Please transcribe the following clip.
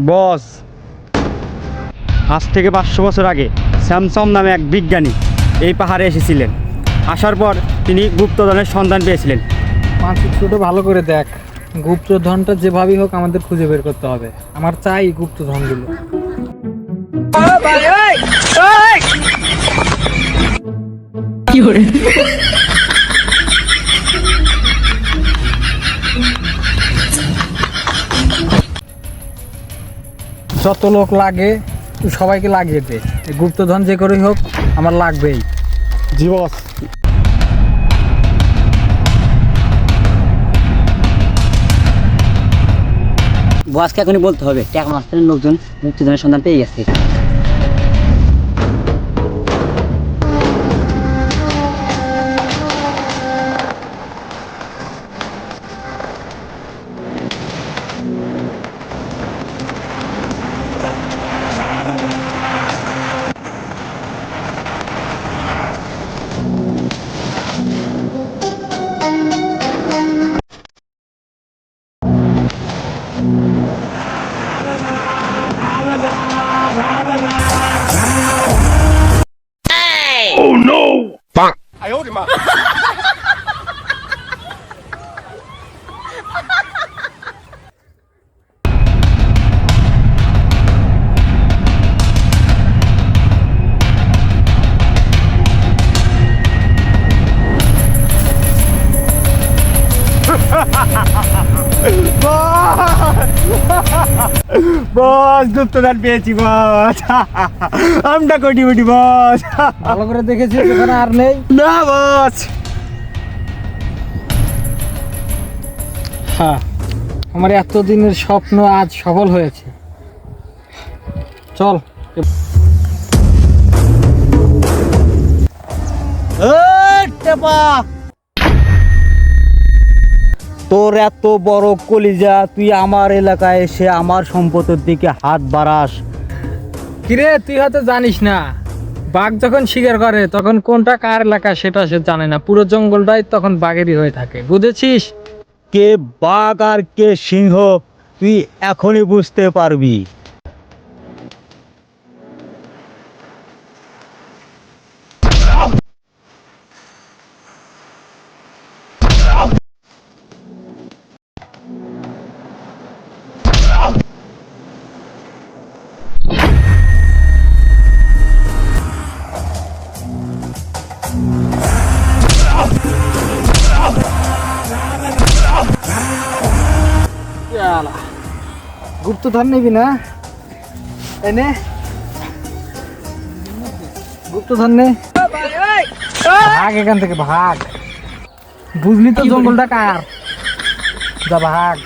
বস, আজ থেকে 500 বছর আগে স্যামসং নামে এক বিজ্ঞানী এই পাহাড়ে এসেছিলেন। আসার পর তিনি গুপ্তধনের সন্ধান পেয়েছিলেন। মানচিত্রটা ভালো করে দেখ, গুপ্তধনটা যেভাবেই হোক আমাদের খুঁজে বের করতে হবে। আমার চাই গুপ্তধনগুলো। যত লোক লাগে সবাইকে লাগিয়ে দে, এই গুপ্তধন যে করেই হোক আমার লাগবেই। জি বস। বসকে এখনই বলতে হবে টাকা মাস্টারের লোকজন মুক্তিধনের সন্ধান পেয়ে গেছে। বস, গুপ্তধন পেয়েছি বস। আমরা কোটিপতি বস। ভালো করে দেখেছি এখানে আর নেই। না বস। হ্যাঁ, আমার এতদিনের স্বপ্ন আজ সফল হয়েছে। চল। তোর এত বড় কলিজা, তুই আমার এলাকায় এসে আমার সম্পদের দিকে হাত বাড়াস? কিরে, তুই হয়তো জানিস না, বাঘ যখন শিকার করে তখন কোনটা কার এলাকা সেটা সে জানে না, পুরো জঙ্গলটাই তখন বাঘেরই হয়ে থাকে, বুঝেছিস? কে বাঘ আর কে সিংহ তুই এখনই বুঝতে পারবি। গুপ্তধন নিবি না? এনে গুপ্তধন নে, ভাগ এখান থেকে ভাগ। বুঝলি তো জঙ্গলটা কার? যা ভাগ।